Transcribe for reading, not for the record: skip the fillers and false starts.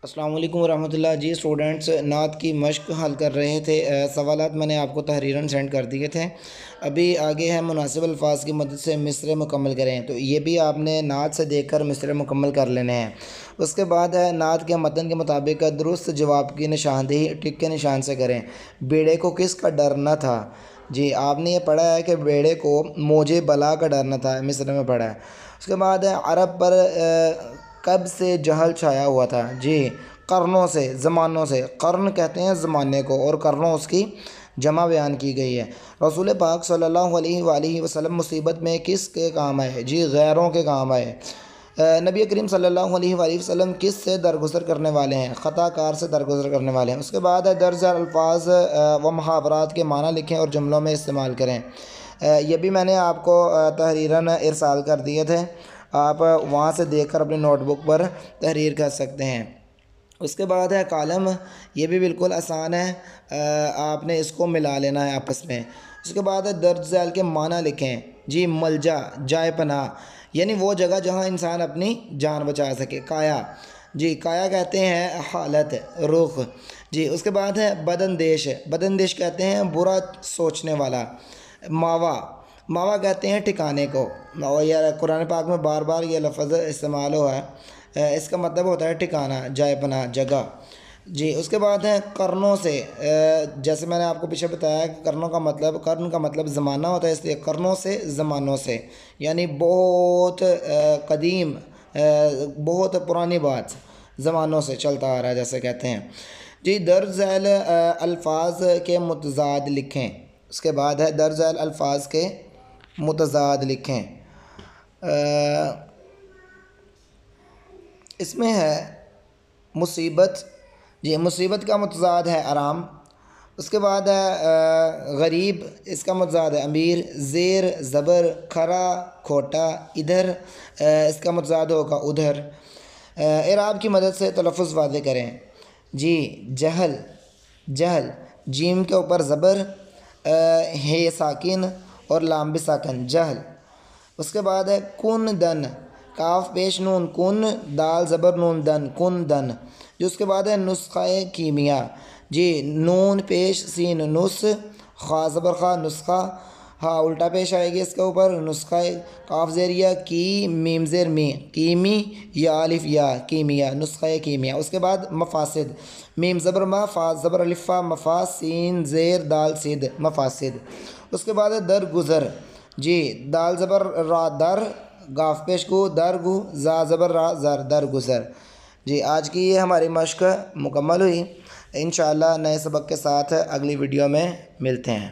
السلام علیکم ورحمۃ اللہ۔ جی اسٹوڈنٹس نعت کی مشق حل کر رہے تھے، سوالات میں نے آپ کو تحریراً سینڈ کر دیے تھے۔ ابھی آگے ہے مناسب الفاظ کی مدد سے مصرعے مکمل کریں، تو یہ بھی آپ نے نعت سے دیکھ کر مصرعے مکمل کر لینے ہیں۔ اس کے بعد ہے نعت کے متن کے مطابق درست جواب کی نشاندہی ٹک کے نشان سے کریں۔ بیڑے کو کس کا ڈر نہ تھا؟ جی آپ نے یہ پڑھا ہے کہ بیڑے کو موجے بلا کا ڈر نہ تھا، مصرعے میں پڑھا ہے۔ اس کے بعد ہے عرب پر کب سے جہل چھایا ہوا تھا؟ جی قرنوں سے، زمانوں سے۔ قرن کہتے ہیں زمانے کو، اور قرنوں اس کی جمع بیان کی گئی ہے۔ رسول پاک صلی اللہ علیہ وآلہ وسلم مصیبت میں کس کے کام آئے؟ جی غیروں کے کام آئے۔ نبی کریم صلی اللہ علیہ وآلہ وسلم کس سے درگزر کرنے والے ہیں؟ خطا کار سے درگزر کرنے والے ہیں۔ اس کے بعد ہے درج ذیل الفاظ و محاورات کے معنی لکھیں اور جملوں میں استعمال کریں۔ یہ بھی میں نے آپ کو تحریراً ارسال کر دیے تھے، آپ وہاں سے دیکھ کر اپنی نوٹ بک پر تحریر کر سکتے ہیں۔ اس کے بعد ہے کالم، یہ بھی بالکل آسان ہے، آپ نے اس کو ملا لینا ہے آپس میں۔ اس کے بعد ہے درج ذیل کے معنی لکھیں۔ جی ملجا، جائے پناہ، یعنی وہ جگہ جہاں انسان اپنی جان بچا سکے۔ کایا، جی کایا کہتے ہیں حالت، رخ۔ جی اس کے بعد ہے بداندیش، بداندیش کہتے ہیں برا سوچنے والا۔ ماوا، ماوا کہتے ہیں ٹھکانے کو، یہ قرآن پاک میں بار بار یہ لفظ استعمال ہوا ہے، اس کا مطلب ہوتا ہے ٹھکانہ، جائے پناہ، جگہ۔ جی اس کے بعد ہے قرنوں سے، جیسے میں نے آپ کو پیچھے بتایا کہ قرن کا مطلب زمانہ ہوتا ہے، اس لیے قرنوں سے زمانوں سے، یعنی بہت قدیم، بہت پرانی بات، زمانوں سے چلتا آ رہا ہے جیسے کہتے ہیں۔ جی درج ذیل الفاظ کے متضاد لکھیں۔ اس کے بعد ہے درج ذیل الفاظ کے متضاد لکھیں۔ اس میں ہے مصیبت، جی مصیبت کا متضاد ہے آرام۔ اس کے بعد ہے غریب، اس کا متضاد ہے امیر۔ زیر زبر، کھرا کھوٹا، ادھر، اس کا متضاد ہوگا ادھر۔ اعراب کی مدد سے تلفظ واضح کریں۔ جی جہل، جہل، جیم کے اوپر زبر، ہے ساکن اور لام بھی ساکن، جہل۔ اس کے بعد ہے کن دن، کاف پیش نون کن، دال زبر نون دن، کن دن۔ جو اس کے بعد ہے نسخہ کیمیا، جی نون پیش سین نس، خا زبر خا نسخہ، ہاں الٹا پیش آئے گی اس کے اوپر، نسخہ، کاف زیریہ کی، میم زیر می، کیمی، یا الف یا، کیمیا، نسخہ کیمیا۔ اس کے بعد مفاسد، میم زبر ما، فا زبر الف فا، مفا، سین زیر دال سید، مفاسد۔ اس کے بعد ہے درگزر، جی دال زبر را در، گاف پیش گو در گو، زا زبر را زر، درگزر۔ جی آج کی یہ ہماری مشق مکمل ہوئی، انشاءاللہ نئے سبق کے ساتھ اگلی ویڈیو میں ملتے ہیں۔